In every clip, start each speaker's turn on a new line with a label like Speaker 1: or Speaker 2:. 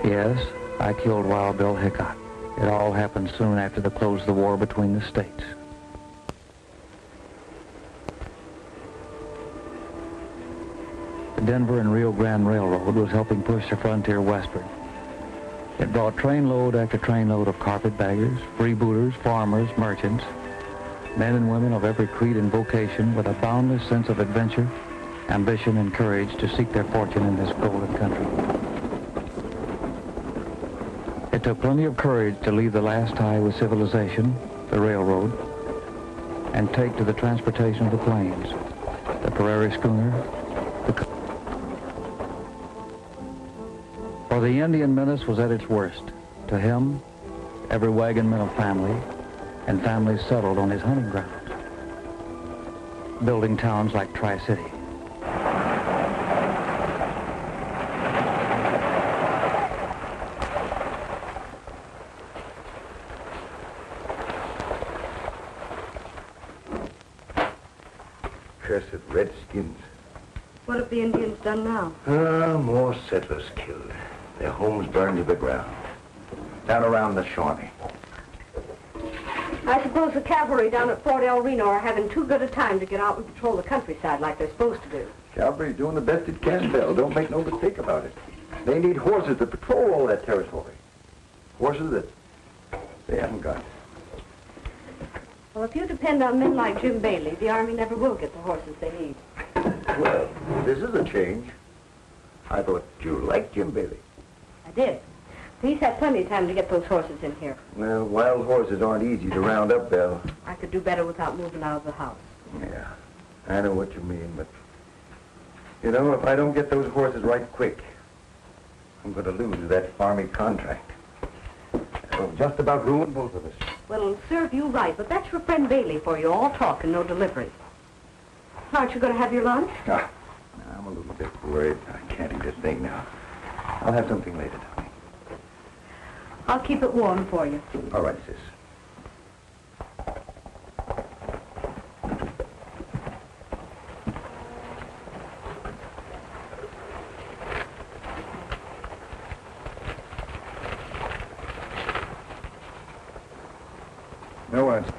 Speaker 1: Yes, I killed Wild Bill Hickock. It all happened soon after the close of the war between the states. The Denver and Rio Grande Railroad was helping push the frontier westward. It brought trainload after trainload of carpetbaggers, freebooters, farmers, merchants, men and women of every creed and vocation with a boundless sense of adventure, ambition, and courage to seek their fortune in this golden country. It took plenty of courage to leave the last tie with civilization, the railroad, and take to the transportation of the plains, the prairie schooner, For the Indian menace was at its worst. To him, every wagon meant a family, and families settled on his hunting grounds, building towns like Tri-City.
Speaker 2: Cursed redskins.
Speaker 3: What have the Indians done now?
Speaker 2: More settlers killed. Their homes burned to the ground. Down around the Shawnee.
Speaker 3: I suppose the cavalry down at Fort El Reno are having too good a time to get out and patrol the countryside like they're supposed to do.
Speaker 2: Cavalry's doing the best it can, Bill. Don't make no mistake about it. They need horses to patrol all that territory. Horses that they haven't got.
Speaker 3: Well, if you depend on men like Jim Bailey, the Army never will get the horses they need.
Speaker 2: Well, this is a change. I thought you liked Jim Bailey.
Speaker 3: I did. He's had plenty of time to get those horses in here.
Speaker 2: Well, wild horses aren't easy to round up, Bill.
Speaker 3: I could do better without moving out of the house.
Speaker 2: Yeah, I know what you mean, but... You know, if I don't get those horses right quick, I'm going to lose that farming contract. It'll just about ruin both of us.
Speaker 3: Well, it'll serve you right, but that's your friend Bailey for you. All talk and no delivery. Aren't you going to have your lunch?
Speaker 2: Ah, I'm a little bit worried. I can't eat a thing now. I'll have something later, Tommy.
Speaker 3: I'll keep it warm for you.
Speaker 2: All right, sis. No answer.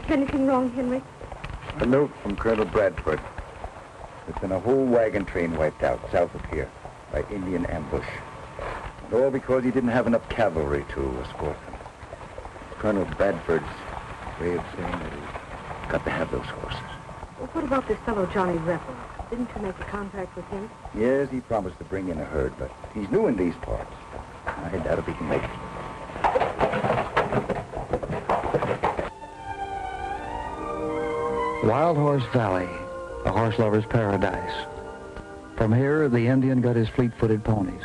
Speaker 3: Is anything wrong, Henry?
Speaker 2: A note from Colonel Bradford. There's been a whole wagon train wiped out south of here by Indian ambush. And all because he didn't have enough cavalry to escort them. Colonel Bradford's way of saying that he's got to have those horses.
Speaker 3: Well, what about this fellow Johnny Rebel? Didn't you make a contract with him?
Speaker 2: Yes, he promised to bring in a herd, but he's new in these parts. I doubt if he can make it.
Speaker 1: Wild Horse Valley, a horse lover's paradise. From here, the Indian got his fleet-footed ponies.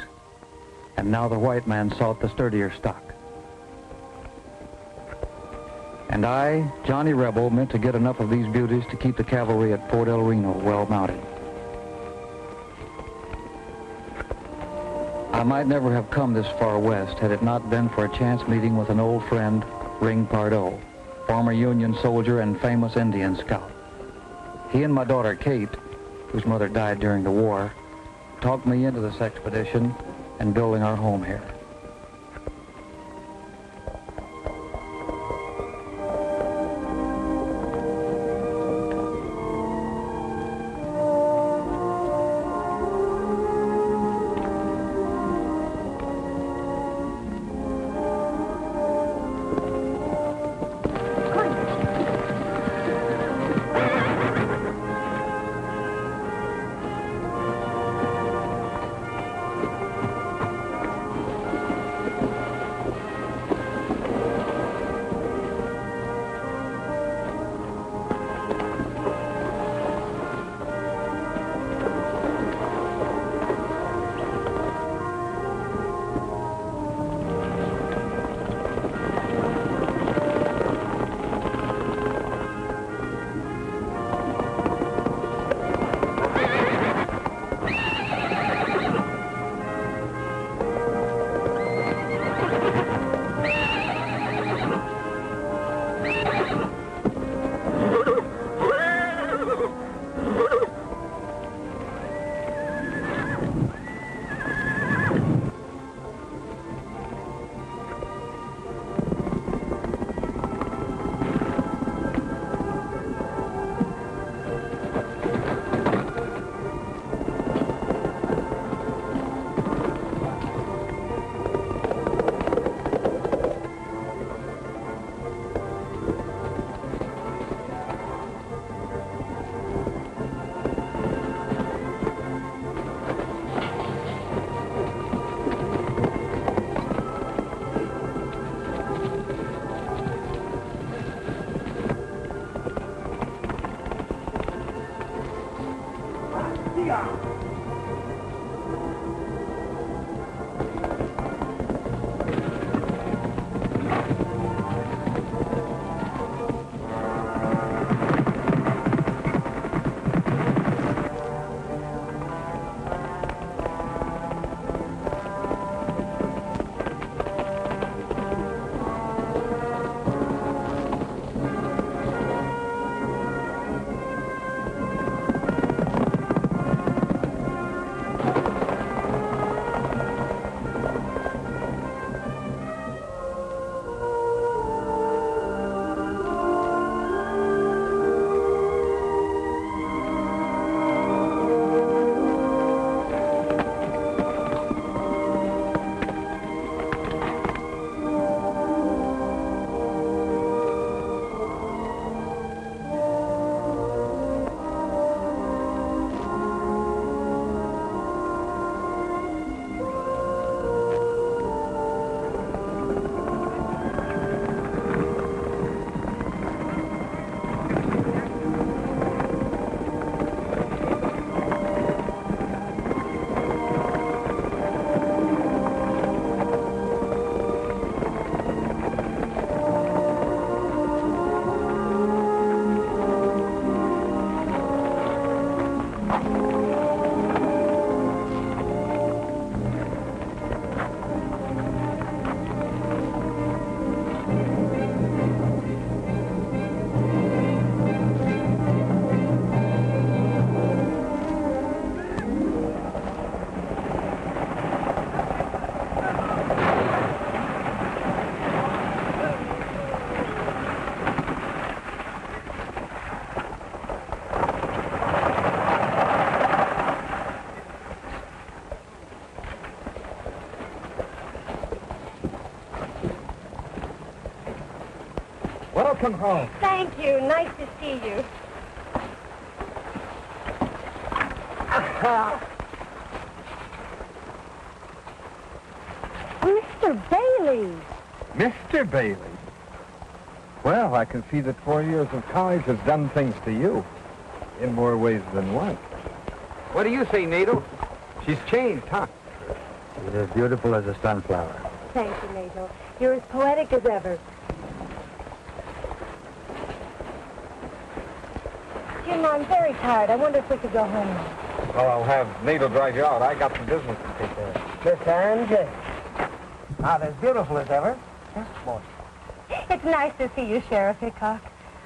Speaker 1: And now the white man sought the sturdier stock. And I, Johnny Rebel, meant to get enough of these beauties to keep the cavalry at Fort El Reno well mounted. I might never have come this far west had it not been for a chance meeting with an old friend, Ring Pardo, former Union soldier and famous Indian scout. He and my daughter Kate, whose mother died during the war, talked me into this expedition and building our home here.
Speaker 4: Welcome home.
Speaker 3: Thank you. Nice to see you. Mr. Bailey.
Speaker 4: Mr. Bailey. Well, I can see that 4 years of college has done things to you. In more ways than one. What do you say, Nato? She's changed, huh?
Speaker 1: She's as beautiful as a sunflower.
Speaker 3: Thank you, Nato. You're as poetic as ever. Jim, I'm very tired. I wonder if we could go home now.
Speaker 4: Well, I'll have Nato drive you out. I got some business to take care of.
Speaker 5: Miss Angie. Not as beautiful as ever. Yes, boy.
Speaker 3: It's nice to see you, Sheriff Hickock.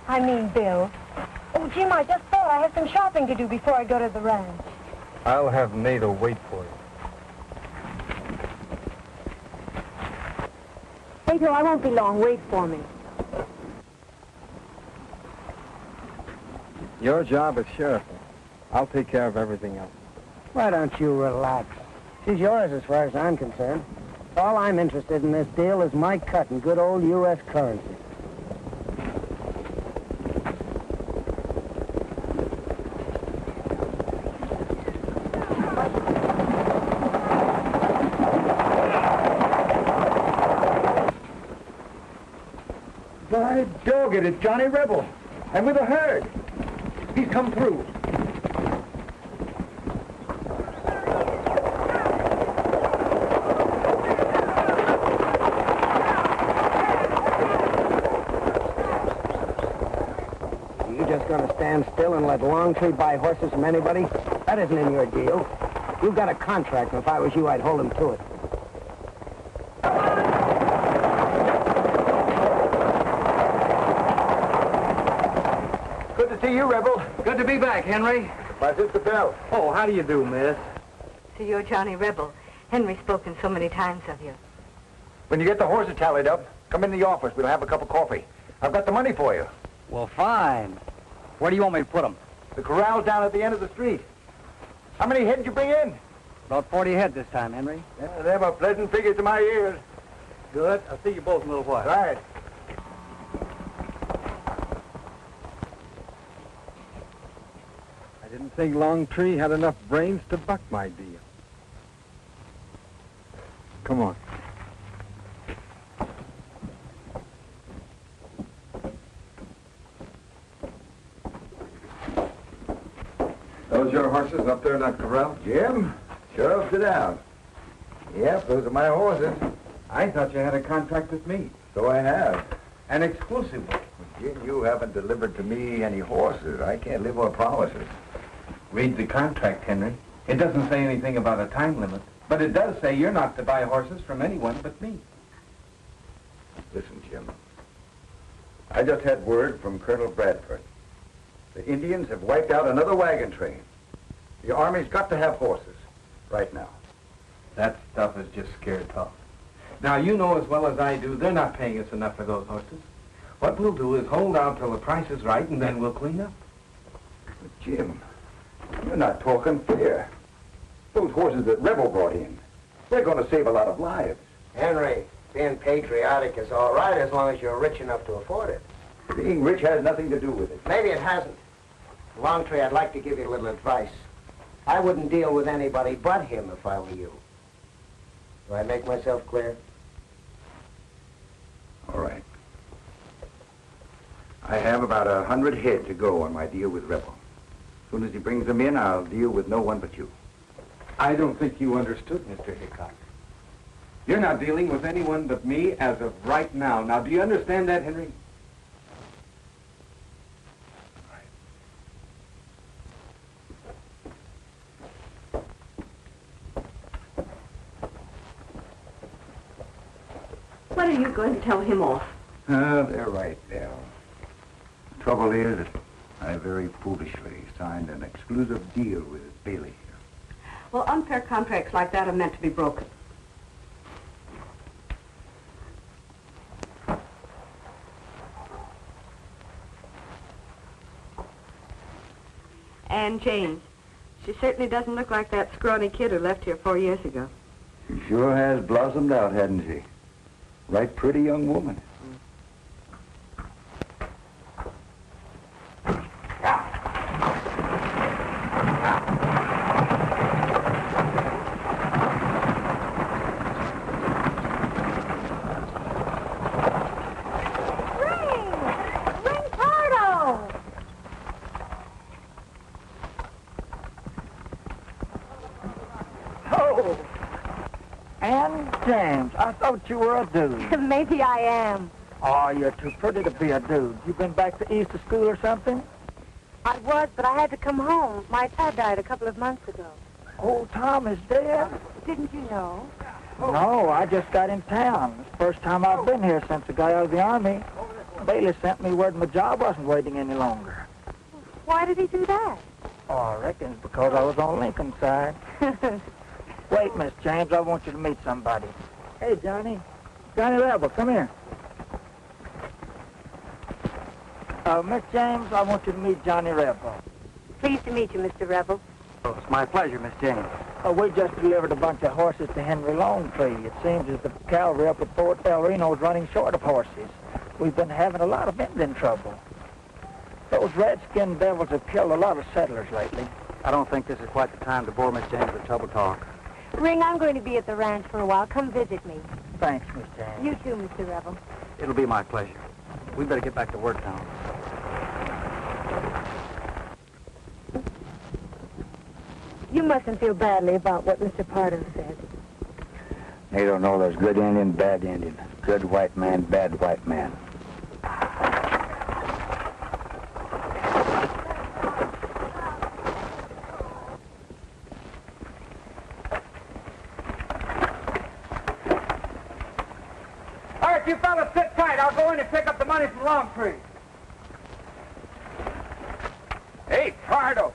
Speaker 3: I mean, Bill. Oh, Jim, I just thought I have some shopping to do before I go to the ranch.
Speaker 4: I'll have Nato wait for you.
Speaker 3: Nato, I won't be long. Wait for me.
Speaker 4: Your job is sheriff. I'll take care of everything else.
Speaker 5: Why don't you relax? She's yours as far as I'm concerned. All I'm interested in this deal is my cut in good old U.S. currency.
Speaker 2: By dog it, it's Johnny Rebel. And with a herd. He's come through.
Speaker 5: You just gonna stand still and let Longtree buy horses from anybody? That isn't in your deal. You've got a contract, and if I was you, I'd hold him to it.
Speaker 4: Good to see you, Rebel. Good to be back, Henry.
Speaker 2: My sister Belle.
Speaker 4: Oh, how do you do, miss?
Speaker 3: So you're Johnny Rebel. Henry's spoken so many times of you.
Speaker 2: When you get the horses tallied up, come in the office. We'll have a cup of coffee. I've got the money for you.
Speaker 6: Well, fine. Where do you want me to put them?
Speaker 2: The corral's down at the end of the street. How many head did you bring in?
Speaker 6: About 40 head this time, Henry.
Speaker 2: Yeah, them are pleasant figures to my ears.
Speaker 6: Good. I'll see you both in a little while.
Speaker 2: Right.
Speaker 4: I didn't think Longtree had enough brains to buck my deal. Come on. Those your horses up there in that corral?
Speaker 2: Jim, sheriff, sit down. Yep, those are my horses.
Speaker 4: I thought you had a contract with me.
Speaker 2: So I have.
Speaker 4: An exclusive one.
Speaker 2: Jim, you haven't delivered to me any horses. I can't live on promises.
Speaker 4: Read the contract, Henry. It doesn't say anything about a time limit, but it does say you're not to buy horses from anyone but me.
Speaker 2: Listen, Jim. I just had word from Colonel Bradford. The Indians have wiped out another wagon train. The Army's got to have horses right now.
Speaker 4: That stuff is just scared talk. Now, you know as well as I do, they're not paying us enough for those horses. What we'll do is hold out till the price is right, and then we'll clean up.
Speaker 2: But Jim, you're not talking fair. Those horses that Rebel brought in, they're going to save a lot of lives.
Speaker 5: Henry, being patriotic is all right as long as you're rich enough to afford it.
Speaker 2: Being rich has nothing to do with it.
Speaker 5: Maybe it hasn't. Longtree, I'd like to give you a little advice. I wouldn't deal with anybody but him if I were you. Do I make myself clear?
Speaker 2: All right. I have about 100 head to go on my deal with Rebel. As soon as he brings them in, I'll deal with no one but you.
Speaker 4: I don't think you understood, Mr. Hickock. You're not dealing with anyone but me as of right now. Now, do you understand that, Henry?
Speaker 3: When are you going to tell him off?
Speaker 2: They're right, Belle. The trouble is that I very foolishly signed an exclusive deal with Bailey here.
Speaker 3: Well, unfair contracts like that are meant to be broken. And James, she certainly doesn't look like that scrawny kid who left here 4 years ago.
Speaker 2: She sure has blossomed out, hasn't she? Right pretty young woman.
Speaker 7: James, I thought you were a dude.
Speaker 3: Maybe I am.
Speaker 7: Oh, you're too pretty to be a dude. You been back to East to school or something?
Speaker 3: I was, but I had to come home. My dad died a couple of months ago.
Speaker 7: Old Tom is dead?
Speaker 3: Didn't you know?
Speaker 7: No, I just got in town. It's the first time I've been here since I got out of the Army. Bailey sent me word my job wasn't waiting any longer.
Speaker 3: Why did he do that?
Speaker 7: Oh, I reckon it's because I was on Lincoln's side. Wait, Miss James, I want you to meet somebody. Hey, Johnny. Johnny Rebel, come here. Miss James, I want you to meet Johnny Rebel.
Speaker 3: Pleased to meet you, Mr. Rebel.
Speaker 6: Oh, it's my pleasure, Miss James.
Speaker 7: We just delivered a bunch of horses to Henry Longtree. It seems as the cavalry up at Fort El Reno is running short of horses. We've been having a lot of Indian trouble. Those redskin devils have killed a lot of settlers lately.
Speaker 6: I don't think this is quite the time to bore Miss James with trouble talk.
Speaker 3: Ring, I'm going to be at the ranch for a while. Come visit me.
Speaker 7: Thanks, Miss James.
Speaker 3: You too, Mr. Rebel.
Speaker 6: It'll be my pleasure. We better get back to work now.
Speaker 3: You mustn't feel badly about what Mr. Pardo said.
Speaker 2: They don't know there's good Indian, bad Indian. Good white man, bad white man.
Speaker 4: All right, you fellas sit tight. I'll go in and pick up the money from Longtree. Hey, Pardo.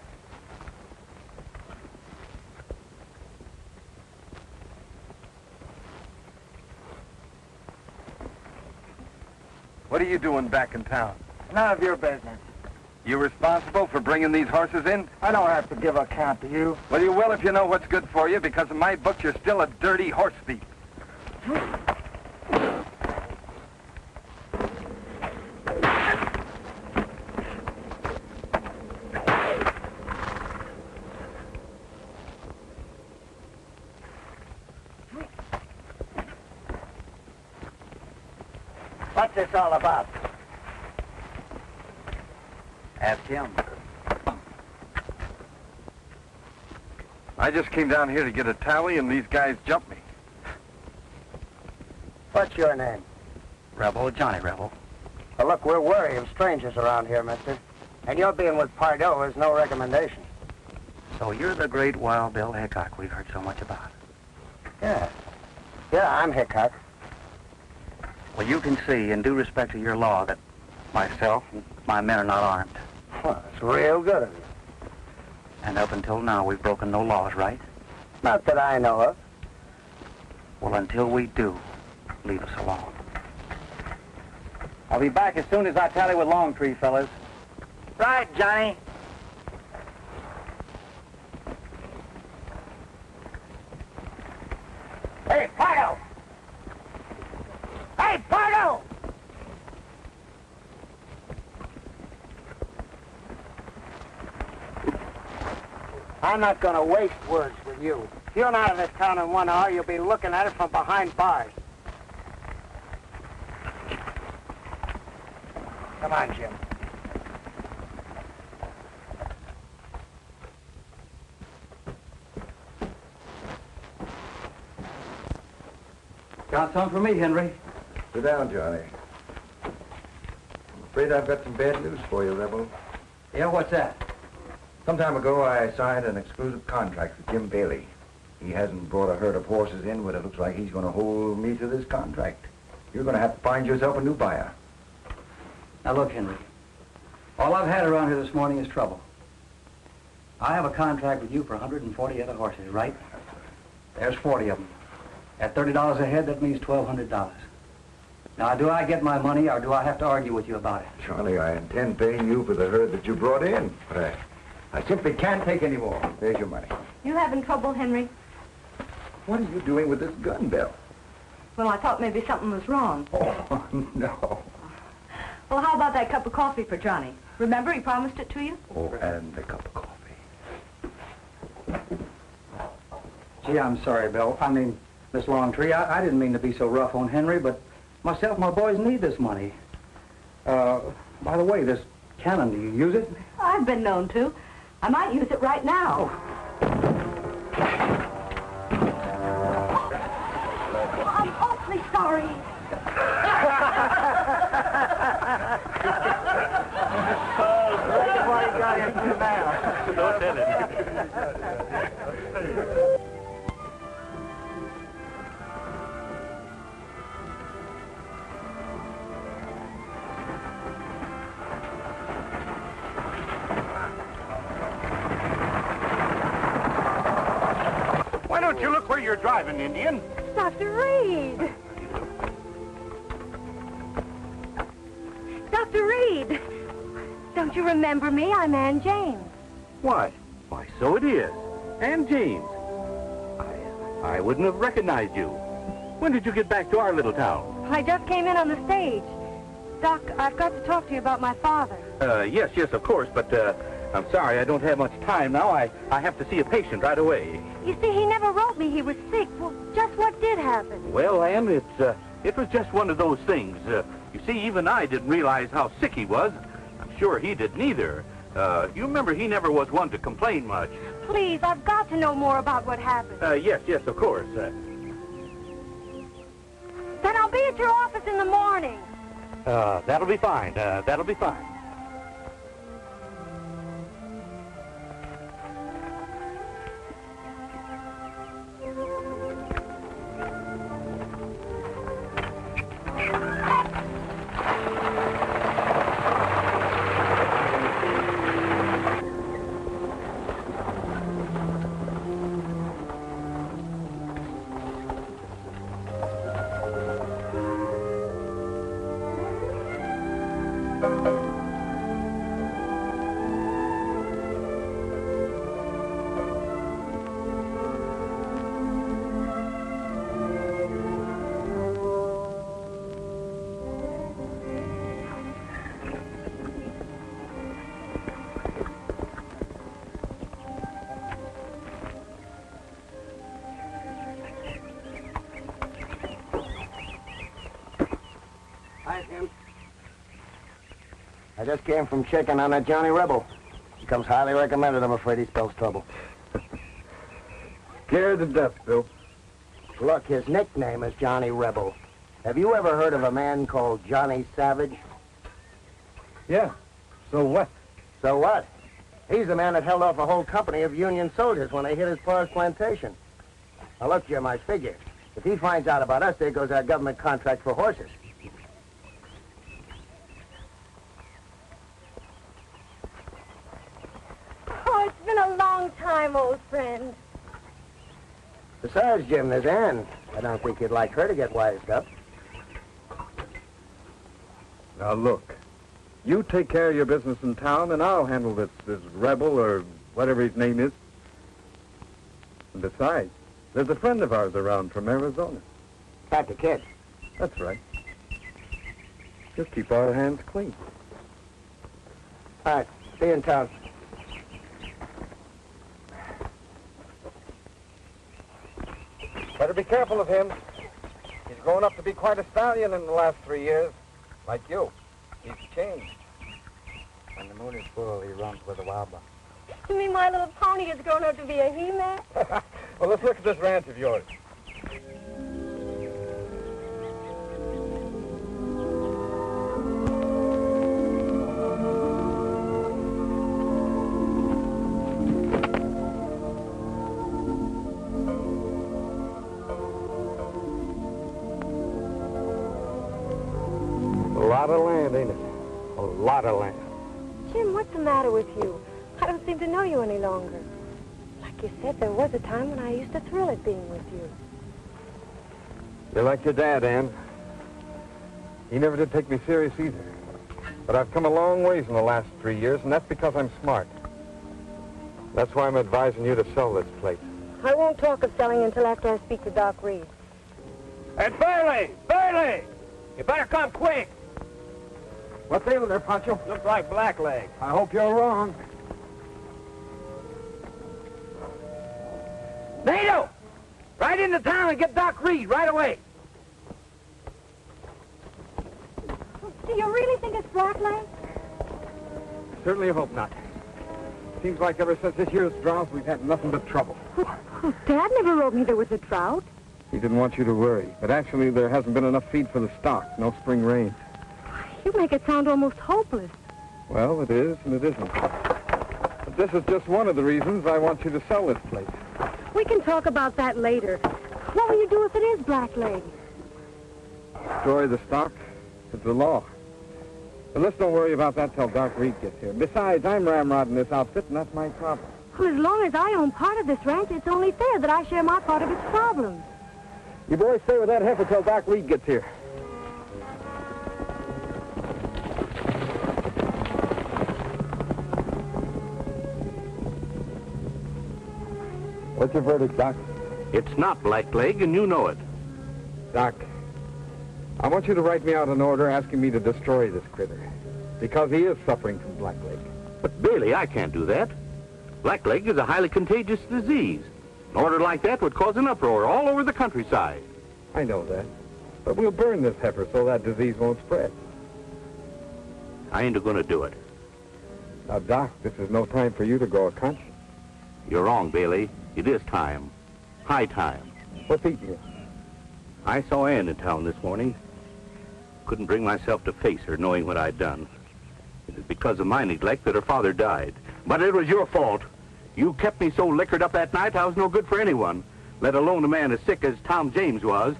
Speaker 4: What are you doing back in town?
Speaker 7: None of your business.
Speaker 4: You responsible for bringing these horses in?
Speaker 7: I don't have to give account to you.
Speaker 4: Well, you will if you know what's good for you, because in my book, you're still a dirty horse thief.
Speaker 7: What's this all about?
Speaker 6: Ask him.
Speaker 4: I just came down here to get a tally, and these guys jumped me.
Speaker 5: What's your name?
Speaker 6: Rebel, Johnny Rebel.
Speaker 5: Well, look, we're wary of strangers around here, mister. And your being with Pardo is no recommendation.
Speaker 6: So you're the great Wild Bill Hickock we've heard so much about.
Speaker 5: Yeah. Yeah, I'm Hickock.
Speaker 6: Well, you can see, in due respect to your law, that myself and my men are not armed.
Speaker 5: Well, it's real good of you.
Speaker 6: And up until now, we've broken no laws, right?
Speaker 5: Not that I know of.
Speaker 6: Well, until we do, leave us alone.
Speaker 7: I'll be back as soon as I tally with Longtree, fellas. Right, Johnny. Hey, Pardo! Hey, Pardo!
Speaker 5: I'm not going to waste words with you. If you're not out of this town in 1 hour, you'll be looking at it from behind bars. Come on, Jim.
Speaker 6: Got some for me, Henry.
Speaker 2: Sit down, Johnny. I'm afraid I've got some bad news for you, Rebel.
Speaker 6: Yeah, what's that?
Speaker 2: Some time ago, I signed an exclusive contract with Jim Bailey. He hasn't brought a herd of horses in, but it looks like he's going to hold me to this contract. You're going to have to find yourself a new buyer.
Speaker 6: Now, look, Henry. All I've had around here this morning is trouble. I have a contract with you for 140 other horses, right? There's 40 of them. At $30 a head, that means $1,200. Now, do I get my money, or do I have to argue with you about it?
Speaker 2: Charlie, I intend paying you for the herd that you brought in, but I simply can't take any more. There's your money.
Speaker 3: You having trouble, Henry?
Speaker 2: What are you doing with this gun, Bill?
Speaker 3: Well, I thought maybe something was wrong.
Speaker 2: Oh, no.
Speaker 3: Well, how about that cup of coffee for Johnny? Remember, he promised it to you?
Speaker 2: Oh, and a cup of coffee.
Speaker 6: Gee, I'm sorry, Bill. I mean, Miss Longtree, I didn't mean to be so rough on Henry, but myself and my boys need this money. By the way, this cannon, do you use it?
Speaker 3: I've been known to. I might use it right now. Oh, I'm awfully sorry.
Speaker 7: What he got into now?
Speaker 6: Don't tell it.
Speaker 4: Why don't you look where you're driving, Indian?
Speaker 3: Dr. Reed. Dr. Reed. Don't you remember me? I'm Ann James.
Speaker 8: Why, so it is. And James. I wouldn't have recognized you. When did you get back to our little town?
Speaker 3: I just came in on the stage. Doc, I've got to talk to you about my father.
Speaker 8: Yes, of course, but I'm sorry, I don't have much time now. I have to see a patient right away.
Speaker 3: You see, he never wrote me he was sick. Well, just what did happen?
Speaker 8: Well, Ann, it was just one of those things. You see, even I didn't realize how sick he was. I'm sure he didn't either. You remember he never was one to complain much.
Speaker 3: Please, I've got to know more about what happened.
Speaker 8: Yes, of course.
Speaker 3: Then I'll be at your office in the morning.
Speaker 8: That'll be fine. That'll be fine.
Speaker 5: Hi, Tim. I just came from checking on that Johnny Rebel. He comes highly recommended. I'm afraid he spells trouble.
Speaker 4: scared to death, Bill.
Speaker 5: Look, his nickname is Johnny Rebel. Have you ever heard of a man called Johnny Savage?
Speaker 4: Yeah. So what?
Speaker 5: So what? He's the man that held off a whole company of Union soldiers when they hit his pa's plantation. Now, look, Jim, I figure. If he finds out about us, there goes our government contract for horses.
Speaker 3: Oh, it's been a long time, old friend.
Speaker 5: Besides, Jim, there's Ann. I don't think you'd like her to get wised up.
Speaker 4: Now, look. You take care of your business in town, and I'll handle this rebel or whatever his name is. And besides, there's a friend of ours around from Arizona.
Speaker 5: Cat the kid.
Speaker 4: That's right. Just keep our hands clean.
Speaker 5: All right, see you in town.
Speaker 4: Better be careful of him. He's grown up to be quite a stallion in the last 3 years. Like you. He's changed.
Speaker 6: When the moon is full, he runs with a wobbler.
Speaker 3: You mean my little pony has grown up to be a he-man?
Speaker 4: Well, let's look at this ranch of yours. A lot of land, ain't it? A lot of land.
Speaker 3: Jim, what's the matter with you? I don't seem to know you any longer. Like you said, there was a time when I used to thrill at being with you.
Speaker 4: You're like your dad, Ann. He never did take me serious either. But I've come a long ways in the last 3 years, and that's because I'm smart. That's why I'm advising you to sell this place.
Speaker 3: I won't talk of selling until after I speak to Doc Reed.
Speaker 5: Hey, Bailey! Bailey! You better come quick.
Speaker 4: What's ailing there, Pancho?
Speaker 5: Looks like blackleg.
Speaker 4: I hope you're wrong.
Speaker 5: Nato! Right into town and get Doc Reed right away.
Speaker 3: Do you really think it's blackleg?
Speaker 4: Certainly hope not. Seems like ever since this year's drought, we've had nothing but trouble.
Speaker 3: Oh, Dad never wrote me there was a drought.
Speaker 4: He didn't want you to worry, but actually there hasn't been enough feed for the stock. No spring rain.
Speaker 3: You make it sound almost hopeless.
Speaker 4: Well, it is and it isn't. But this is just one of the reasons I want you to sell this place.
Speaker 3: We can talk about that later. What will you do if it is blackleg?
Speaker 4: Destroy the stock. It's the law. But let's don't worry about that till Doc Reed gets here. Besides, I'm ramrodding this outfit, and that's my problem.
Speaker 3: Well, as long as I own part of this ranch, it's only fair that I share my part of its problems.
Speaker 4: You boys stay with that heifer till Doc Reed gets here. What's your verdict, Doc?
Speaker 8: It's not blackleg, and you know it.
Speaker 4: Doc, I want you to write me out an order asking me to destroy this critter. Because he is suffering from blackleg.
Speaker 8: But, Bailey, I can't do that. Blackleg is a highly contagious disease. An order like that would cause an uproar all over the countryside.
Speaker 4: I know that. But we'll burn this heifer so that disease won't spread.
Speaker 8: I ain't going to do it.
Speaker 4: Now, Doc, this is no time for you to grow a conscience.
Speaker 8: You're wrong, Bailey. It is time. High time.
Speaker 4: What's eating you?
Speaker 8: I saw Ann in town this morning. Couldn't bring myself to face her knowing what I'd done. It was because of my neglect that her father died. But it was your fault. You kept me so liquored up that night I was no good for anyone, let alone a man as sick as Tom James was.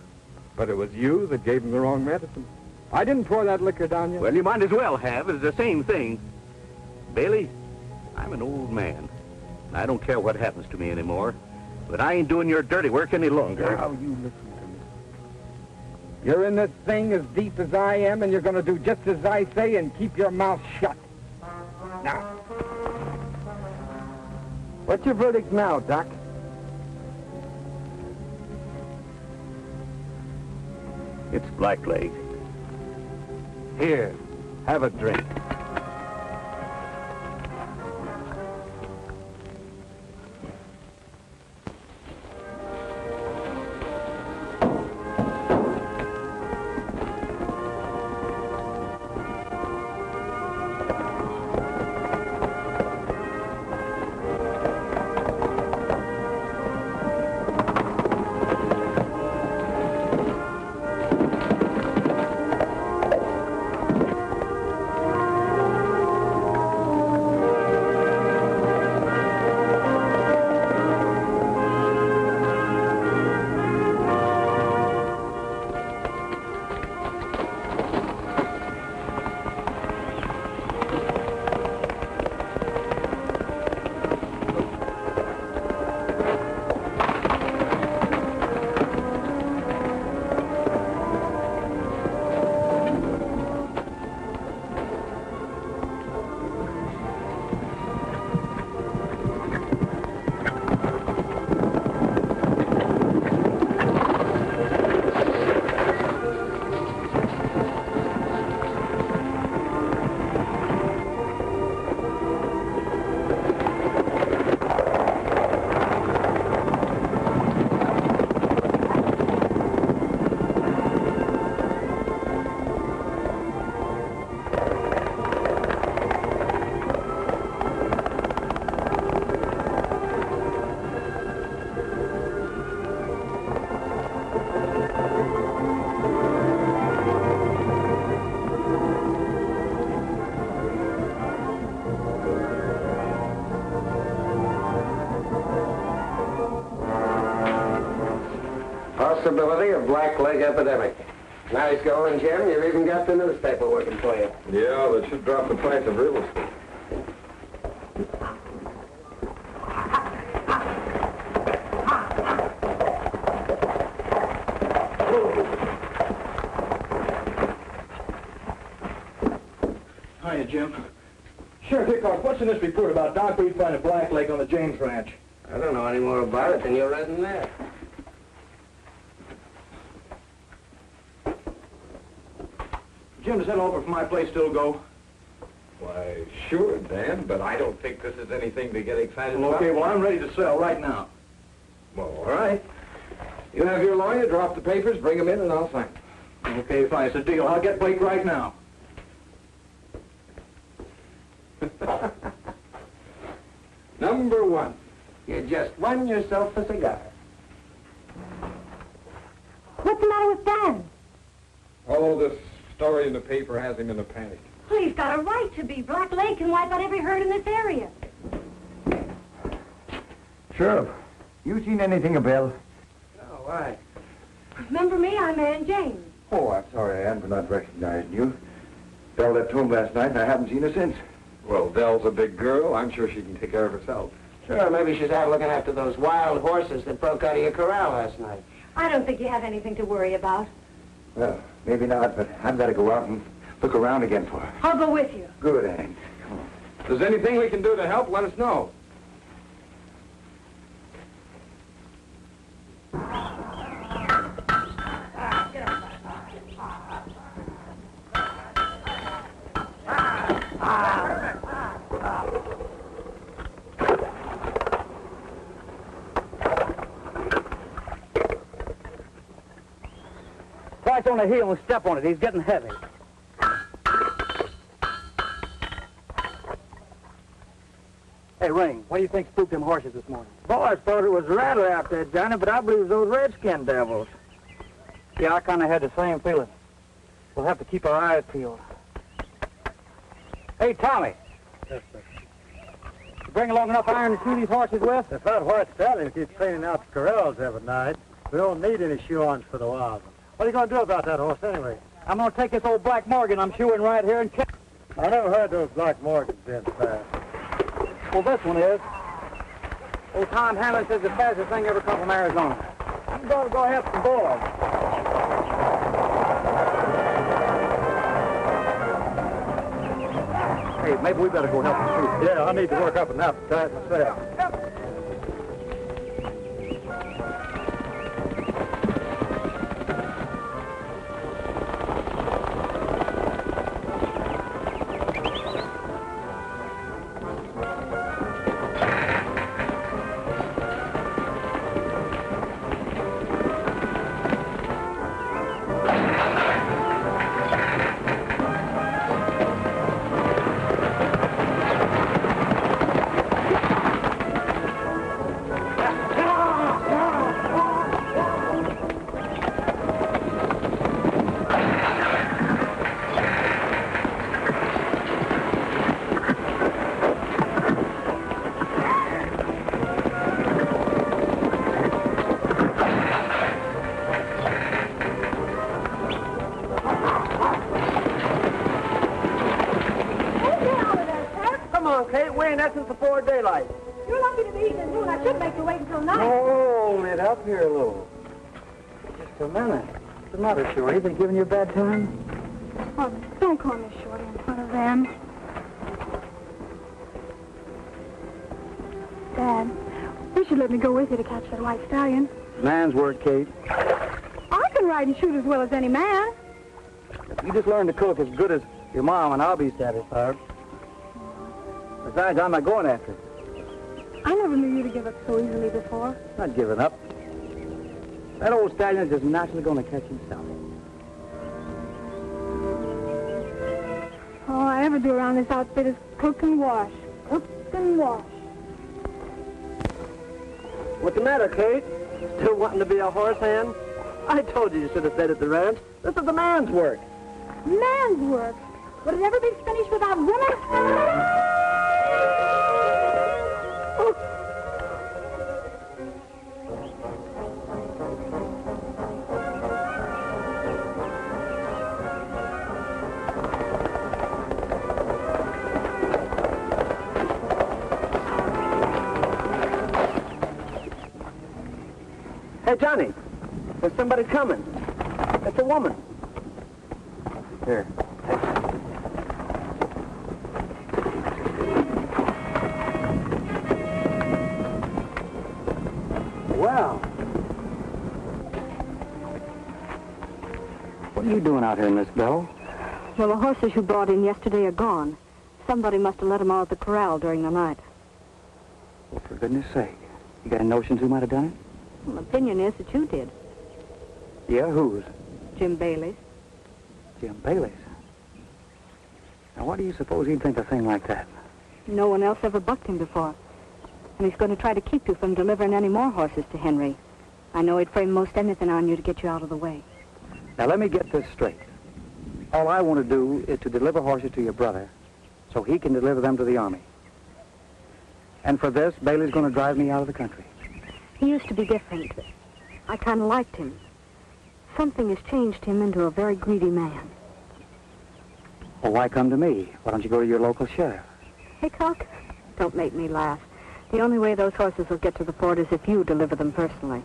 Speaker 4: But it was you that gave him the wrong medicine. I didn't pour that liquor down you.
Speaker 8: Well, you might as well have. It's the same thing. Bailey, I'm an old man. I don't care what happens to me anymore. But I ain't doing your dirty work any longer.
Speaker 4: Now you listen to me. You're in this thing as deep as I am, and you're going to do just as I say and keep your mouth shut. Now. What's your verdict now, Doc?
Speaker 8: It's blackleg.
Speaker 4: Here, have a drink.
Speaker 5: possibility of black leg epidemic. Nice going, Jim. You've even got the newspaper working for you.
Speaker 4: Yeah, that should drop the price of real estate.
Speaker 9: Hiya, Jim. Sheriff Hickock, what's in this report about Doc Reed finding Black Lake on the James Ranch?
Speaker 5: I don't know any more about it than you're reading there.
Speaker 9: Jim, does that offer for my place still go?
Speaker 4: Why, sure, Dan, but I don't think this is anything to get excited about.
Speaker 9: Okay, well, I'm ready to sell right now.
Speaker 4: Well, all right. You have your lawyer, drop the papers, bring them in, and I'll sign.
Speaker 9: Okay, fine. It's a deal. I'll get Blake right now.
Speaker 4: Number one.
Speaker 5: You just won yourself a cigar.
Speaker 3: What's the matter with Dan?
Speaker 4: Oh, this story in the paper has him in a panic.
Speaker 3: Well, he's got a right to be. Black Lake can wipe out every herd in this area.
Speaker 2: Sheriff, you seen anything of Bill?
Speaker 5: Oh, why?
Speaker 3: Remember me? I'm Ann James.
Speaker 2: Oh, I'm sorry, Ann, for not recognizing you. Belle left home last night, and I haven't seen her since.
Speaker 4: Well, Dell's a big girl. I'm sure she can take care of herself.
Speaker 5: Sure, maybe she's out looking after those wild horses that broke out of your corral last night.
Speaker 3: I don't think you have anything to worry about.
Speaker 2: Well, maybe not, but I've got to go out and look around again for her.
Speaker 3: I'll go with you.
Speaker 2: Good, Ann. Come on.
Speaker 4: If there's anything we can do to help, let us know.
Speaker 6: Right on the heel and step on it. He's getting heavy. Hey, Ring, what do you think spooked them horses this morning?
Speaker 7: Boys thought it was a rattler out there, Johnny, but I believe it was those redskin devils.
Speaker 6: Yeah, I kind of had the same feeling. We'll have to keep our eyes peeled. Hey, Tommy.
Speaker 10: Yes, sir.
Speaker 6: You bring along enough iron to shoe these horses with?
Speaker 10: If that white stallion keeps cleaning out the corrals every night, we don't need any shoe-ons for the wild ones. What are you going to do about that horse anyway?
Speaker 6: I'm going to take this old Black Morgan I'm shoeing right here and kick.
Speaker 10: I never heard those Black Morgans being fast.
Speaker 6: Well, this one is. Old Tom Hamlin says the fastest thing ever come from Arizona.
Speaker 7: I'm going to go help the boys.
Speaker 6: Hey, maybe we better go help them too.
Speaker 10: Yeah, I need to work up an appetite myself.
Speaker 7: Before daylight.
Speaker 3: You're lucky to be eating at noon. I should make you wait until night.
Speaker 7: Hold it up here a little. Just a minute. What's the matter, Shorty? They giving you a bad time?
Speaker 3: Oh, don't call me Shorty in front of them. Dad, you should let me go with you to catch that white stallion.
Speaker 6: Man's work, Kate.
Speaker 3: I can ride and shoot as well as any man.
Speaker 6: You just learn to cook as good as your mom, and I'll be satisfied. Besides, I'm not going after it.
Speaker 3: I never knew you to give up so easily before.
Speaker 6: Not giving up. That old stallion is just naturally going to catch himself.
Speaker 3: All I ever do around this outfit is cook and wash. Cook and wash.
Speaker 7: What's the matter, Kate? Still wanting to be a horse hand? I told you should have stayed at the ranch. This is the man's work.
Speaker 3: Man's work. Would it ever be finished without women?
Speaker 5: Hey, Johnny, there's somebody coming. It's a woman.
Speaker 6: Here.
Speaker 5: Well,
Speaker 6: What are you doing out here, Miss Bell?
Speaker 3: Well, the horses you brought in yesterday are gone. Somebody must have let them out of the corral during the night.
Speaker 6: Well, for goodness sake. You got any notions who might have done it?
Speaker 3: Well, the opinion is that you did.
Speaker 6: Yeah, whose?
Speaker 3: Jim Bailey's.
Speaker 6: Jim Bailey's. Now, why do you suppose he'd think a thing like that?
Speaker 3: No one else ever bucked him before. And he's going to try to keep you from delivering any more horses to Henry. I know he'd frame most anything on you to get you out of the way.
Speaker 6: Now, let me get this straight. All I want to do is to deliver horses to your brother so he can deliver them to the Army. And for this, Bailey's going to drive me out of the country.
Speaker 3: He used to be different. I kind of liked him. Something has changed him into a very greedy man.
Speaker 6: Well, why come to me? Why don't you go to your local sheriff?
Speaker 3: Hickock, don't make me laugh. The only way those horses will get to the fort is if you deliver them personally.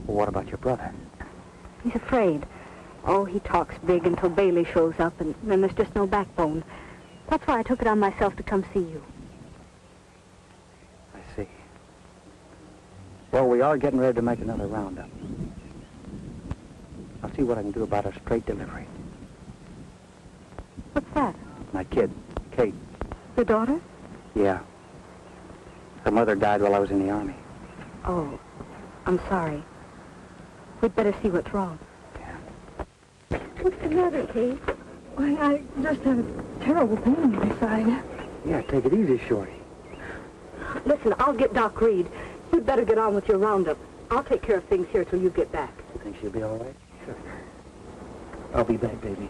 Speaker 6: Well, what about your brother?
Speaker 3: He's afraid. Oh, he talks big until Bailey shows up, and then there's just no backbone. That's why I took it on myself to come see you.
Speaker 6: I see. Well, we are getting ready to make another roundup. I'll see what I can do about a straight delivery.
Speaker 3: What's that?
Speaker 6: My kid, Kate.
Speaker 3: Your daughter?
Speaker 6: Yeah. Her mother died while I was in the Army.
Speaker 3: Oh, I'm sorry. We'd better see what's wrong.
Speaker 6: Yeah.
Speaker 3: What's the matter, Kate? Why, I just had a terrible pain in my side.
Speaker 6: Yeah, take it easy, Shorty.
Speaker 3: Listen, I'll get Doc Reed. You'd better get on with your roundup. I'll take care of things here till you get back.
Speaker 6: You think she'll be all right? Sure. I'll be back, baby.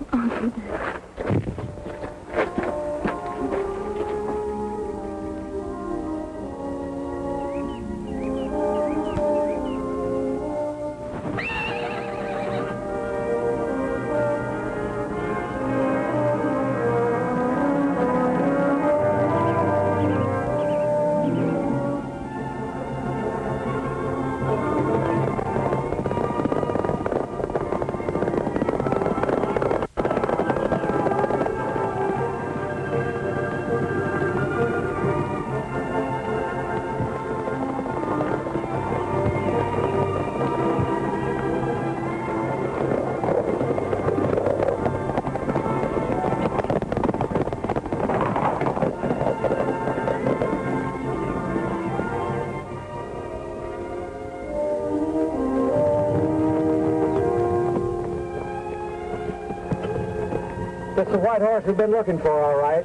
Speaker 5: That's the white horse we've been looking for, all right.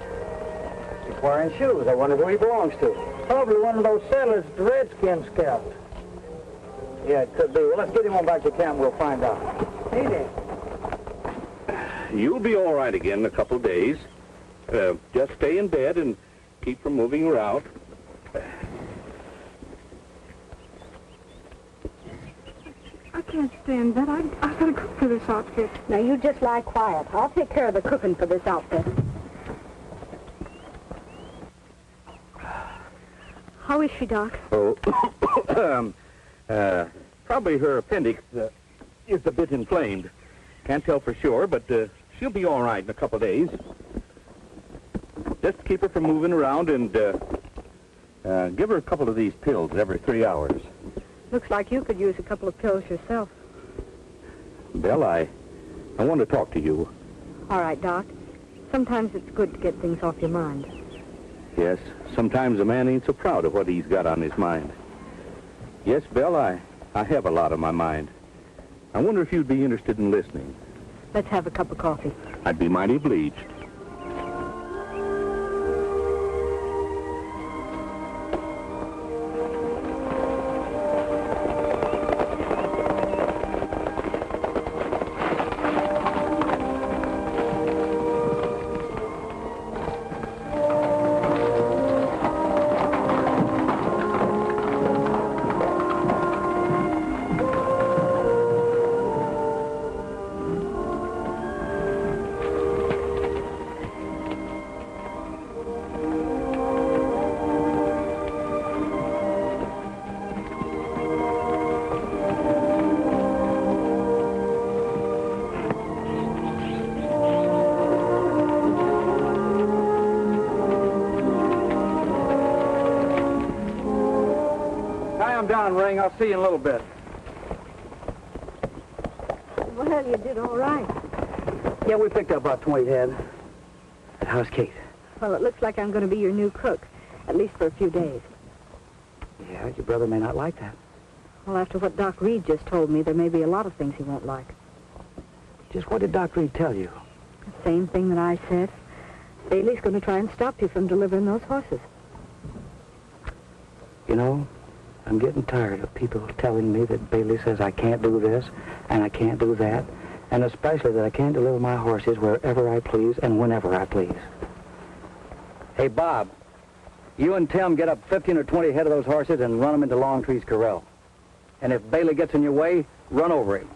Speaker 6: He's wearing shoes. I wonder who he belongs to.
Speaker 7: Probably one of those settlers the Redskins scalped.
Speaker 6: Yeah, it could be. Well, let's get him on back to camp. We'll find out.
Speaker 7: Hey there.
Speaker 8: You'll be all right again in a couple of days. Just stay in bed and keep from moving around.
Speaker 3: I can't stand that. I've got to cook for this outfit. Now, you just lie quiet. I'll take care of the cooking for this outfit. How is she, Doc?
Speaker 8: Oh, probably her appendix is a bit inflamed. Can't tell for sure, but she'll be all right in a couple of days. Just keep her from moving around and give her a couple of these pills every 3 hours.
Speaker 3: Looks like you could use a couple of pills yourself.
Speaker 8: Bill, I want to talk to you.
Speaker 3: All right, Doc. Sometimes it's good to get things off your mind.
Speaker 8: Yes, sometimes a man ain't so proud of what he's got on his mind. Yes, Bill, I have a lot on my mind. I wonder if you'd be interested in listening.
Speaker 3: Let's have a cup of coffee.
Speaker 8: I'd be mighty obliged.
Speaker 4: I'm down, Ring. I'll see you in a little bit.
Speaker 3: Well, you did all right.
Speaker 6: Yeah, we picked up about 20 head. How's Kate?
Speaker 3: Well, it looks like I'm going to be your new cook, at least for a few days.
Speaker 6: Yeah, your brother may not like that.
Speaker 3: Well, after what Doc Reed just told me, there may be a lot of things he won't like.
Speaker 6: Just what did Doc Reed tell you?
Speaker 3: The same thing that I said. Bailey's going to try and stop you from delivering those horses.
Speaker 6: You know, I'm getting tired of people telling me that Bailey says I can't do this and I can't do that, and especially that I can't deliver my horses wherever I please and whenever I please. Hey, Bob, you and Tim get up 15 or 20 head of those horses and run them into Longtree's corral. And if Bailey gets in your way, run over him.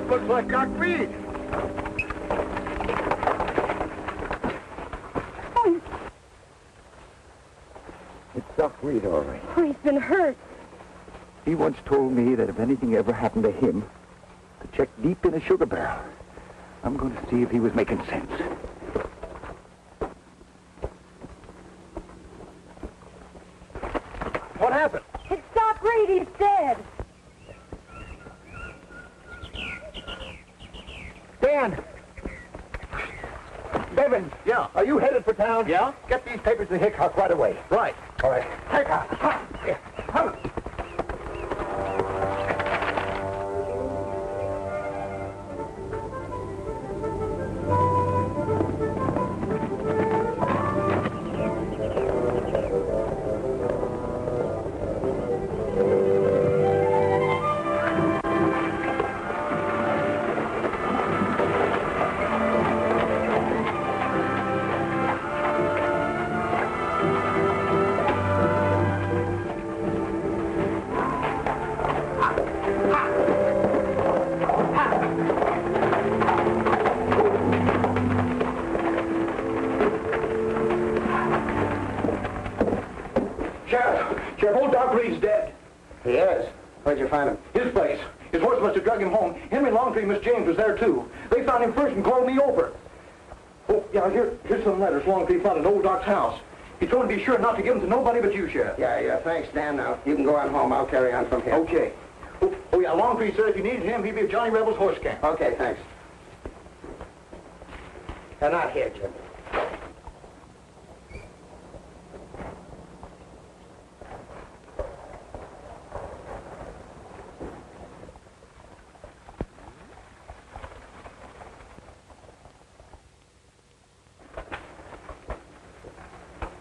Speaker 4: Looks like Doc Reed.
Speaker 2: It's Doc Reed, all right.
Speaker 3: Oh, he's been hurt.
Speaker 2: He once told me that if anything ever happened to him, to check deep in a sugar barrel. I'm going to see if he was making sense.
Speaker 4: What happened?
Speaker 3: It's Doc Reed. He's dead.
Speaker 4: Dan! Bevan!
Speaker 5: Yeah.
Speaker 4: Are you headed for town?
Speaker 5: Yeah?
Speaker 4: Get these papers to Hickock right away.
Speaker 5: Right.
Speaker 4: All right. Hickock! Come.
Speaker 9: Sheriff, old Doc Reed's dead.
Speaker 5: He is. Where'd you find him?
Speaker 9: His place. His horse must have drug him home. Henry Longtree and Miss James was there, too. They found him first and called me over. Oh, yeah, here's some letters Longtree found at old Doc's house. He told him to be sure not to give them to nobody but you, Sheriff.
Speaker 5: Yeah, thanks, Dan. Now, you can go on home. I'll carry on from here.
Speaker 9: Okay. Oh, yeah, Longtree said if you needed him, he'd be at Johnny Rebel's horse camp.
Speaker 5: Okay, thanks. They're not here, Jim.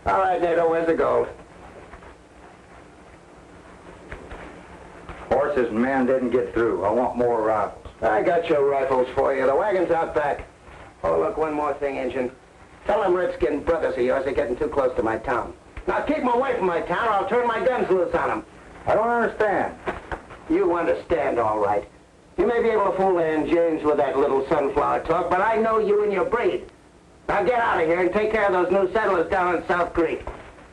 Speaker 5: All right, Nato, where's the gold?
Speaker 6: Horses and men didn't get through. I want more rifles.
Speaker 5: I got your rifles for you. The wagon's out back. Oh, look, one more thing, Injun. Tell them redskin brothers of yours are getting too close to my town. Now, keep them away from my town or I'll turn my guns loose on them.
Speaker 6: I don't understand.
Speaker 5: You understand, all right. You may be able to fool Ann James with that little sunflower talk, but I know you and your breed. Now get out of here and take care of those new settlers down in South Creek.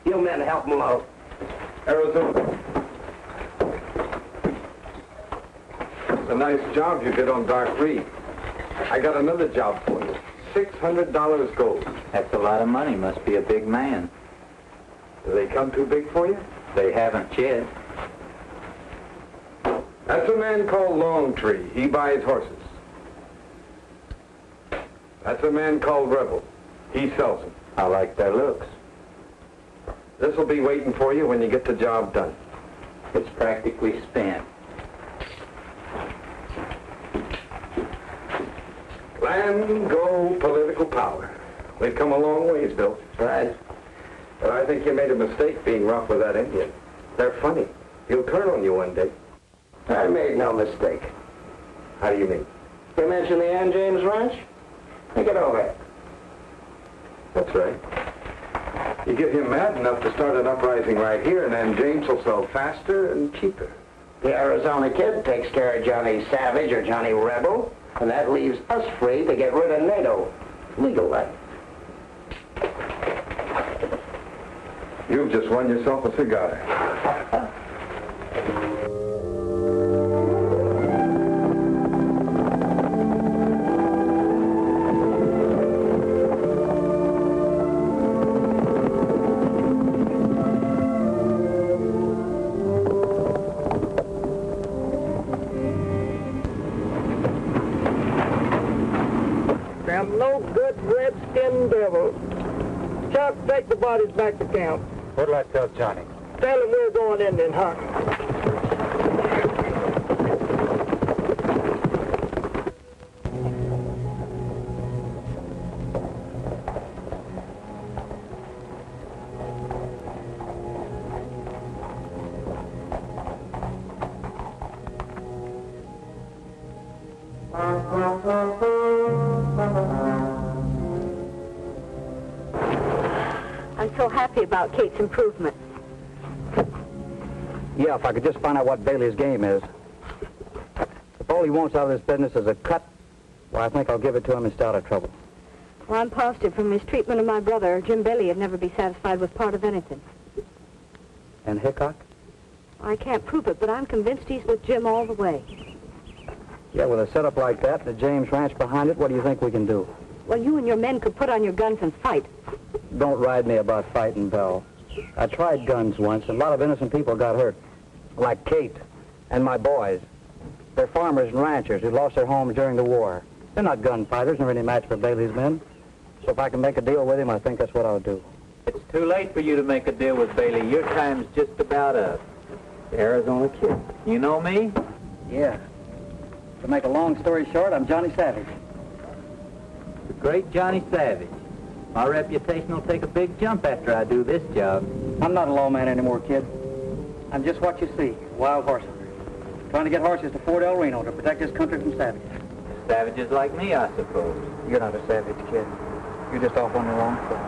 Speaker 5: You men help them load.
Speaker 4: Arizona. It's a nice job you did on Doc Reed. I got another job for you. $600 gold.
Speaker 1: That's a lot of money. Must be a big man.
Speaker 4: Do they come too big for you?
Speaker 1: They haven't yet.
Speaker 4: That's a man called Longtree. He buys horses. That's a man called Rebel. He sells them.
Speaker 1: I like their looks.
Speaker 4: This will be waiting for you when you get the job done.
Speaker 1: It's practically spent.
Speaker 4: Land, gold, political power. We've come a long ways, Bill.
Speaker 5: Right.
Speaker 4: But I think you made a mistake being rough with that Indian. They're funny. He'll turn on you one day.
Speaker 5: I made no mistake.
Speaker 4: How do you mean?
Speaker 5: You mentioned the Ann James Ranch? Think it over.
Speaker 4: That's right. You get him mad enough to start an uprising right here, and then James will sell faster and cheaper.
Speaker 5: The Arizona kid takes care of Johnny Savage or Johnny Rebel, and that leaves us free to get rid of NATO. Legal, that.
Speaker 4: You've just won yourself a cigar.
Speaker 7: Them no good red-skinned devils. Chuck, take the bodies back to camp.
Speaker 1: What'll I tell Johnny?
Speaker 7: Tell him we're going Indian hunting.
Speaker 3: I'm so happy about Kate's improvement.
Speaker 6: Yeah, if I could just find out what Bailey's game is. If all he wants out of this business is a cut, well, I think I'll give it to him and stay out of trouble.
Speaker 3: Well, I'm positive from his treatment of my brother, Jim Bailey would never be satisfied with part of anything.
Speaker 6: And Hickock?
Speaker 3: I can't prove it, but I'm convinced he's with Jim all the way.
Speaker 6: Yeah, with a setup like that and the James Ranch behind it, what do you think we can do?
Speaker 3: Well, you and your men could put on your guns and fight.
Speaker 6: Don't ride me about fighting, Belle. I tried guns once, and a lot of innocent people got hurt. Like Kate and my boys. They're farmers and ranchers who lost their homes during the war. They're not gunfighters nor any match for Bailey's men. So if I can make a deal with him, I think that's what I'll do.
Speaker 1: It's too late for you to make a deal with Bailey. Your time's just about up. The Arizona kid. You know me?
Speaker 6: Yeah. To make a long story short, I'm Johnny Savage.
Speaker 1: The great Johnny Savage. My reputation will take a big jump after I do this job.
Speaker 6: I'm not a lawman anymore, kid. I'm just what you see, wild horse hunter. Trying to get horses to Fort El Reno to protect this country from savages.
Speaker 1: Savages like me, I suppose.
Speaker 6: You're not a savage, kid. You're just off on the wrong foot.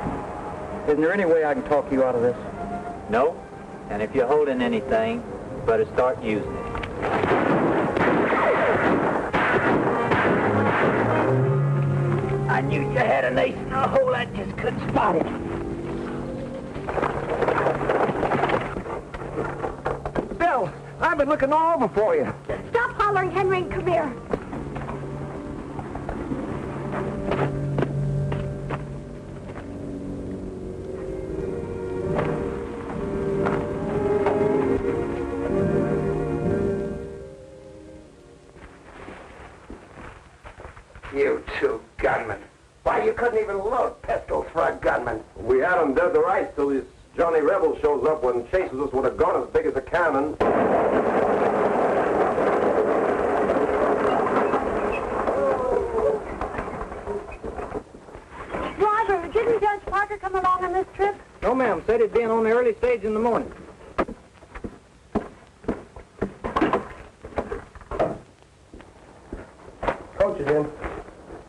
Speaker 6: Isn't there any way I can talk you out of this?
Speaker 1: No. And if you're holding anything, you better start using it.
Speaker 7: I knew you had an ace in the hole. I just couldn't spot it. Bill, I've been looking all over for you.
Speaker 3: Stop hollering, Henry, and come here.
Speaker 5: You two gunmen. Why, you couldn't even load pistols for a gunman.
Speaker 4: We had him dead to rights till this Johnny Rebel shows up and chases us with a gun as big as a cannon.
Speaker 3: Driver, didn't Judge Parker come along on this trip?
Speaker 7: No, ma'am. Said he'd be in on the early stage in the morning.
Speaker 5: Coach is in.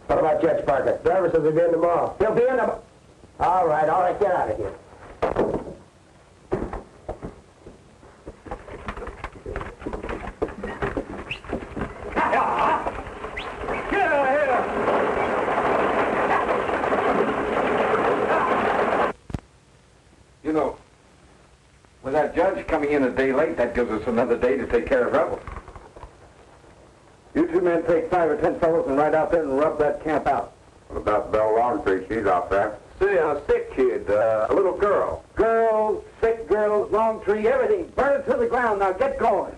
Speaker 5: What about Judge Parker? Driver says he'll be in tomorrow. He'll be in tomorrow. All right, get out of here.
Speaker 7: Get out of here!
Speaker 4: You know, with that judge coming in a day late, that gives us another day to take care of Rebel. You two men take 5 or 10 fellows and ride out there and rub that camp out.
Speaker 8: What about Belle Longtree? She's out there.
Speaker 4: See, a sick kid, a little girl.
Speaker 7: Girls, sick girls, long tree, everything. Burn it to the ground. Now get going.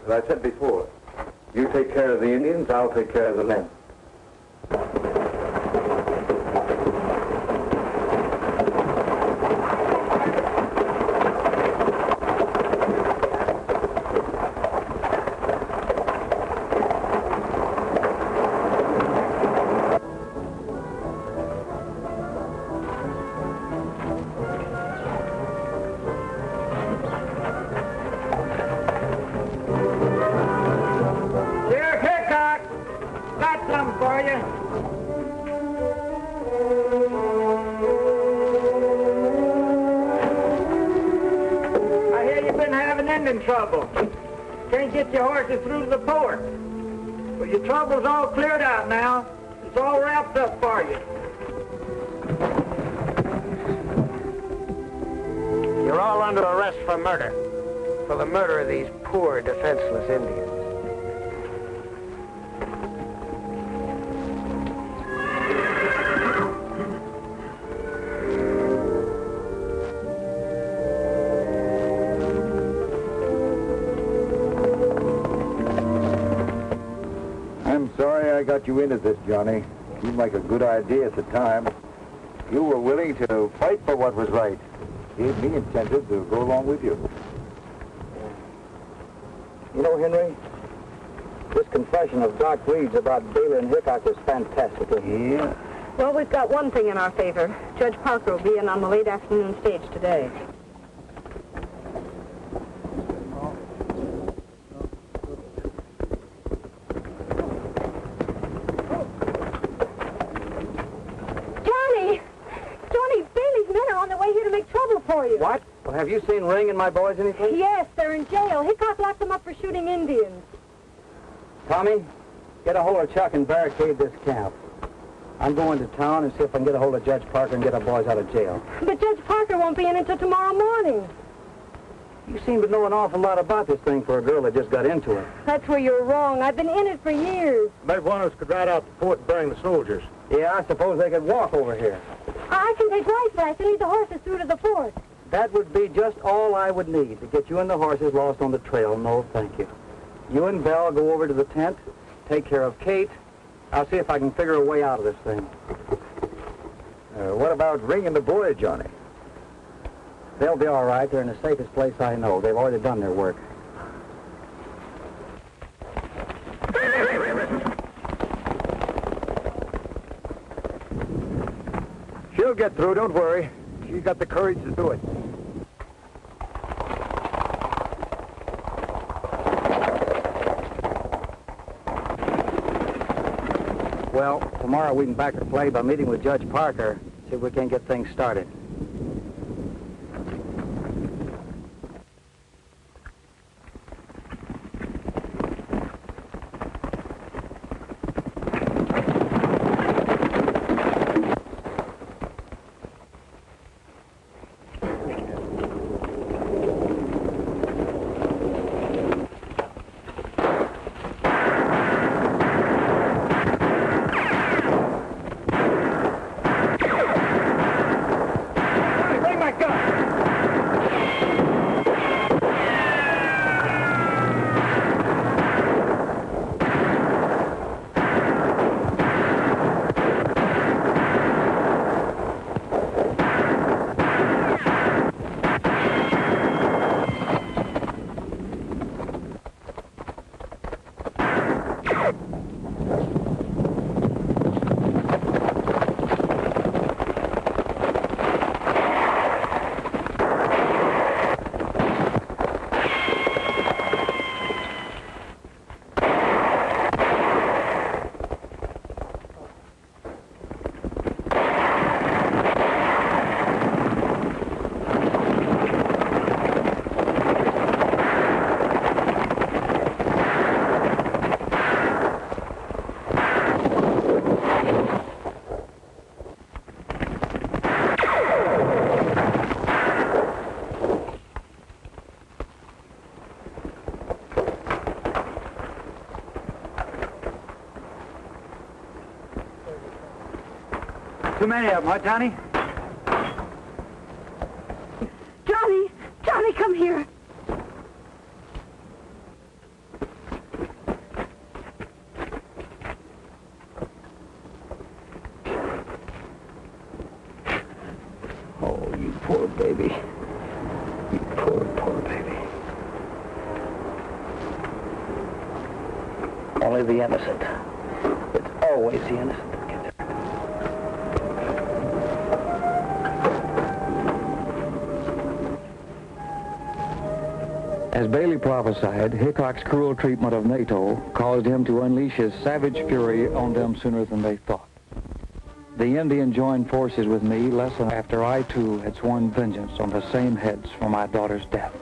Speaker 4: As I said before, you take care of the Indians, I'll take care of the men.
Speaker 7: Sheriff Hickock! Got some trouble. Can't get your horses through to the port. Well, your trouble's all cleared out now. It's all wrapped up for you.
Speaker 5: You're all under arrest for murder. For the murder of these poor, defenseless Indians.
Speaker 2: I'm sorry I got you into this, Johnny. Seemed like a good idea at the time. You were willing to fight for what was right. Gave me incentive to go along with you.
Speaker 6: You know, Henry, this confession of Doc Reed's about Baylor and Hickock was fantastic.
Speaker 2: Yeah?
Speaker 3: Well, we've got one thing in our favor. Judge Parker will be in on the late afternoon stage today.
Speaker 6: What? Well, have you seen Ring and my boys anything?
Speaker 3: Yes, they're in jail. Hickock locked them up for shooting Indians.
Speaker 6: Tommy, get a hold of Chuck and barricade this camp. I'm going to town and see if I can get a hold of Judge Parker and get our boys out of jail.
Speaker 3: But Judge Parker won't be in until tomorrow morning.
Speaker 6: You seem to know an awful lot about this thing for a girl that just got into it.
Speaker 3: That's where you're wrong. I've been in it for years.
Speaker 10: Maybe one of us could ride out to port and bring the soldiers.
Speaker 6: Yeah, I suppose they could walk over here.
Speaker 3: I can take rice flash and lead the horses through to the fort.
Speaker 6: That would be just all I would need to get you and the horses lost on the trail. No, thank you. You and Belle go over to the tent, take care of Kate. I'll see if I can figure a way out of this thing.
Speaker 2: What about Ring and the boy, Johnny?
Speaker 6: They'll be all right. They're in the safest place I know. They've already done their work.
Speaker 2: She'll get through, don't worry. She's got the courage to do it.
Speaker 6: Well, tomorrow we can back her play by meeting with Judge Parker, see if we can get things started.
Speaker 7: Too many of them, huh, Johnny?
Speaker 3: Johnny! Johnny, come here.
Speaker 6: Oh, you poor baby. You poor, poor baby. Only the innocent. It's always the innocent that gets hurt.
Speaker 1: As Bailey prophesied, Hickok's cruel treatment of NATO caused him to unleash his savage fury on them sooner than they thought. The Indian joined forces with me less than after I, too, had sworn vengeance on the same heads for my daughter's death.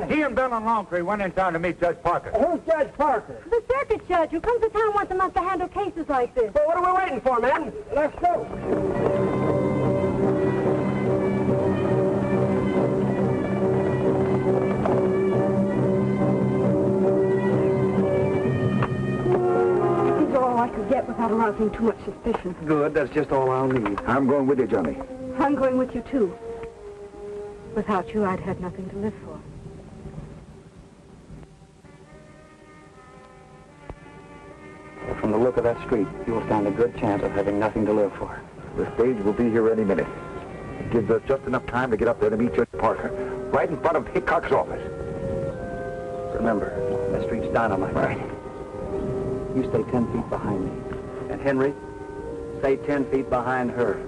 Speaker 10: He and Bill and Longtree went in town to meet Judge Parker.
Speaker 7: Who's Judge Parker?
Speaker 3: The circuit judge who comes to town once a month to handle cases like this.
Speaker 7: Well, what are we waiting for, man? Let's go.
Speaker 3: These are all I could get without arousing too much suspicion.
Speaker 4: Good, that's just all I'll need.
Speaker 2: I'm going with you, Johnny.
Speaker 3: I'm going with you, too. Without you, I'd have nothing to live for.
Speaker 6: From the look of that street, you'll stand a good chance of having nothing to live for.
Speaker 2: The stage will be here any minute. It gives us just enough time to get up there to meet Judge Parker, right in front of Hickock's office.
Speaker 6: Remember, that street's dynamite.
Speaker 2: Right.
Speaker 6: You stay 10 feet behind me. And Henry, stay 10 feet behind her.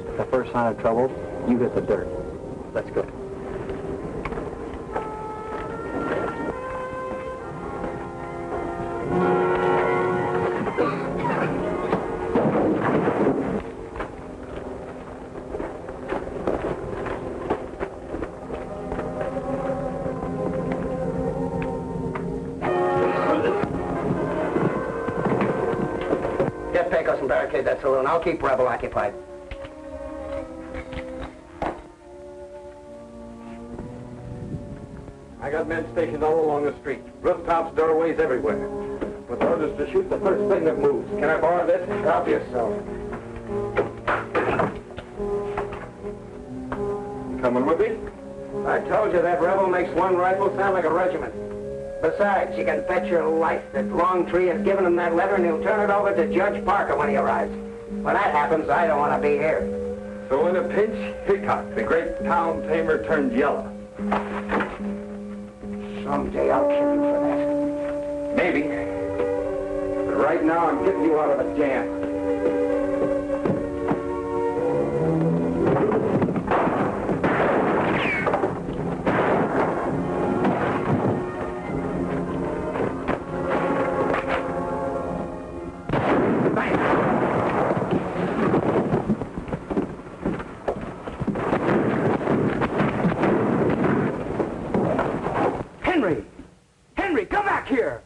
Speaker 6: At the first sign of trouble, you hit the dirt. Let's go.
Speaker 5: Get Pecos and barricade that saloon. I'll keep Rebel occupied.
Speaker 4: I got men stationed all along the street. Rooftops, doorways, everywhere. With orders to shoot the first thing that moves. Can I borrow this? Help yourself. Coming with me?
Speaker 5: I told you that Rebel makes one rifle sound like a regiment. Besides, you can bet your life that Longtree has given him that letter and he'll turn it over to Judge Parker when he arrives. When that happens, I don't want to be here.
Speaker 4: So in a pinch, Hickock, the great town tamer, turned yellow.
Speaker 5: Someday I'll kill you for that.
Speaker 4: Maybe. But right now, I'm getting you out of a jam.
Speaker 5: Henry, come back here!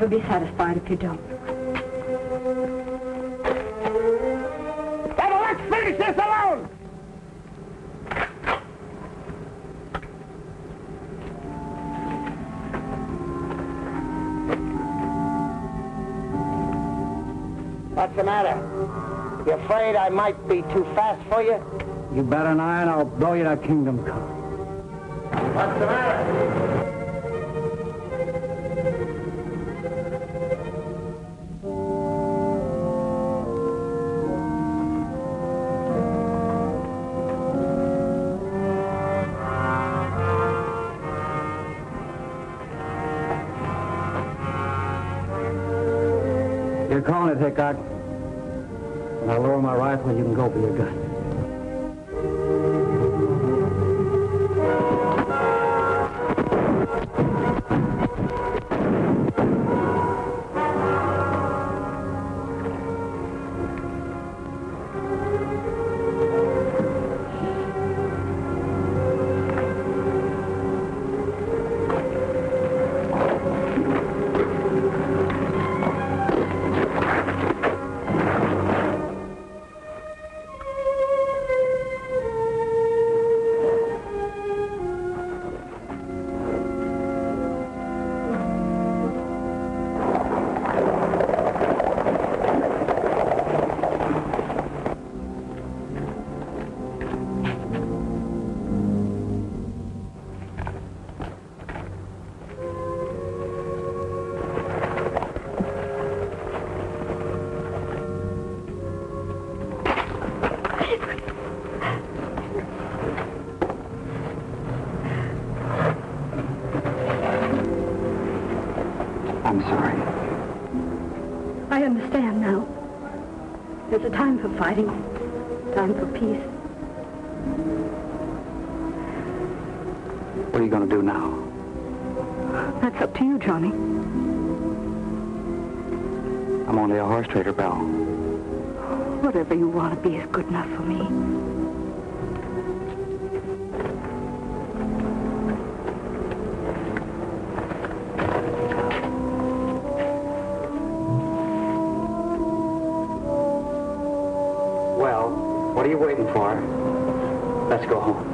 Speaker 3: never be satisfied if you don't.
Speaker 5: Well, let's finish this alone! What's the matter? You afraid I might be too fast for you?
Speaker 6: You bet an iron I'll blow you to kingdom come.
Speaker 5: What's the matter?
Speaker 6: You're calling it, Hickock. When I lower my rifle, you can go for your gun. I'm sorry.
Speaker 3: I understand now. There's a time for fighting, time for peace.
Speaker 6: What are you going to do now?
Speaker 3: That's up to you, Johnny.
Speaker 6: I'm only a horse trader, Belle.
Speaker 3: Whatever you want to be is good enough for me.
Speaker 6: Well, what are you waiting for? Let's go home.